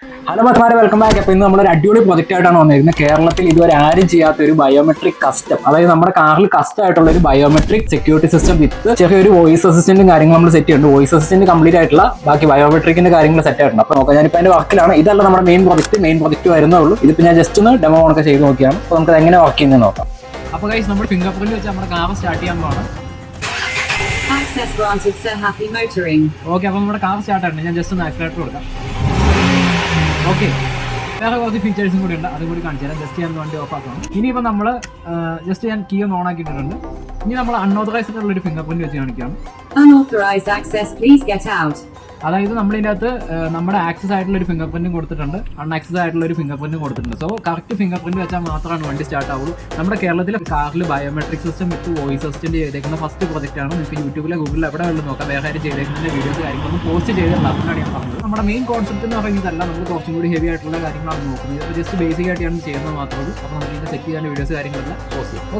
Hello മച്ചമാരെ, welcome back. അപ്പോൾ ഇന്ന് നമ്മളൊരു അടിപൊളി പ്രൊജക്റ്റ് ആയിട്ടാണ് വന്നിരിക്കുന്നത്. കേരളത്തിൽ ഇതുവരെ ആരും ചെയ്യാത്ത ഒരു ബയോമെട്രിക് കസ്റ്റം, അതായത് നമ്മുടെ കാറിൽ കസ്റ്റം ആയിട്ടുള്ള ഒരു ബയോമെട്രിക് സെക്യൂരിറ്റി സിസ്റ്റം വിത്ത് ചെറിയൊരു വോയിസ് അസിസ്റ്റന്റും കാര്യങ്ങൾ നമ്മൾ സെറ്റ് ചെയ്യുന്നുണ്ട്. വോയിസ് അസിസ്റ്റന്റ് കംപ്ലീറ്റ് ആയിട്ടുള്ള ബാക്കി ബയോമെട്രിക്കിന്റെ കാര്യങ്ങൾ സെറ്റ് ആയിട്ടുണ്ട്. അപ്പോൾ നോക്കാം, ഞാനിപ്പോൾ അതിന്റെ വർക്കിലാണ്. ഇതല്ല നമ്മുടെ മെയിൻ പ്രൊജക്റ്റ് വരുന്നേ ഉള്ളൂ. ഇതിപ്പോൾ ഞാൻ ജസ്റ്റ് ഒന്ന് ഡെമോ ഒക്കെ ചെയ്ത് നോക്കിയാണ്. അപ്പോൾ നമുക്ക് എങ്ങനെ വർക്ക് ചെയ്യുന്നത് നോക്കാം. അപ്പോൾ ഗൈസ്, നമ്മൾ ഫിംഗർ പ്രിന്റ് വെച്ച് നമ്മുടെ കാർ സ്റ്റാർട്ട് ചെയ്യാൻ പോകണം. Access granted, sir. Happy motoring. Okay, അപ്പോൾ നമ്മുടെ കാർ സ്റ്റാർട്ട് ആയിട്ടുണ്ട്. ഞാൻ ജസ്റ്റ് ഒന്ന് ആക്സിലേറ്റർ കൊടുക്കാം. ഓക്കെ, വേറെ കുറച്ച് ഫീച്ചേഴ്സും കൂടി ഉണ്ട്, അതും കൂടി കാണിച്ചു തരാം. ജസ്റ്റ് ഞാൻ വണ്ടി ഓഫ് ആക്കണം. ഇനിയിപ്പോൾ നമ്മൾ ജസ്റ്റ് ഞാൻ കീ ഒന്ന് ഓൺ ആക്കിയിട്ടുണ്ട്. ഇനി നമ്മൾ അൺഓതറൈസ്ഡ് ഉള്ള ഒരു ഫിംഗർ പ്രിന്റ് വെച്ച് കാണിക്കാം. Unauthorized access, please get out. അതായത് നമ്മളിതിൻ്റെ അകത്ത് നമ്മുടെ ആക്സസ് ആയിട്ടുള്ള ഒരു ഫിംഗർ പ്രിന്റും കൊടുത്തിട്ടുണ്ട്, അൺആക്സസ് ആയിട്ടുള്ള ഒരു ഫിംഗർ പ്രിന്റും കൊടുത്തിട്ടുണ്ട്. സോ കറക്റ്റ് ഫിംഗർ പ്രിന്റ് വെച്ചാൽ മാത്രമാണ് വണ്ടി സ്റ്റാർട്ട് ആവുള്ളൂ. നമ്മുടെ കേരളത്തിലെ കാറിൽ ബയോമെട്രിക് സിസ്റ്റം വിത്ത് വോയിസ് അസിസ്റ്റന്റ് ചെയ്തേക്കുന്ന ഫസ്റ്റ് പ്രൊജക്റ്റാണ്. നിങ്ങൾക്ക് യൂട്യൂബിലെ ഗൂഗിളിൽ എവിടെ വേണം നോക്കാം. വേറെ ആരും ചെയ്തേക്കുന്നതിന്റെ വീഡിയോസ് കാര്യങ്ങളൊന്നും പോസ്റ്റ് ചെയ്തിട്ടുണ്ട്. അതുകൊണ്ടാണ് ഞാൻ പറഞ്ഞത്. നമ്മുടെ മെയിൻ കോൺസെപ്റ്റ് എന്ന് പറയുന്നതല്ല, നമ്മൾ കുറച്ചും കൂടി ഹെവി ആയിട്ടുള്ള കാര്യങ്ങളാണ് നോക്കുന്നത്. ജസ്റ്റ് ബേസിക് ആയിട്ട് ഞാൻ ചെയ്യുന്നത് മാത്രമേ ഉള്ളൂ. അപ്പോൾ നമുക്ക് ഇതിന്റെ സെറ്റ് ചെയ്യാൻ വീഡിയോസ് കാര്യങ്ങളെല്ലാം പോസ്റ്റ് ചെയ്യും. ഓക്കെ.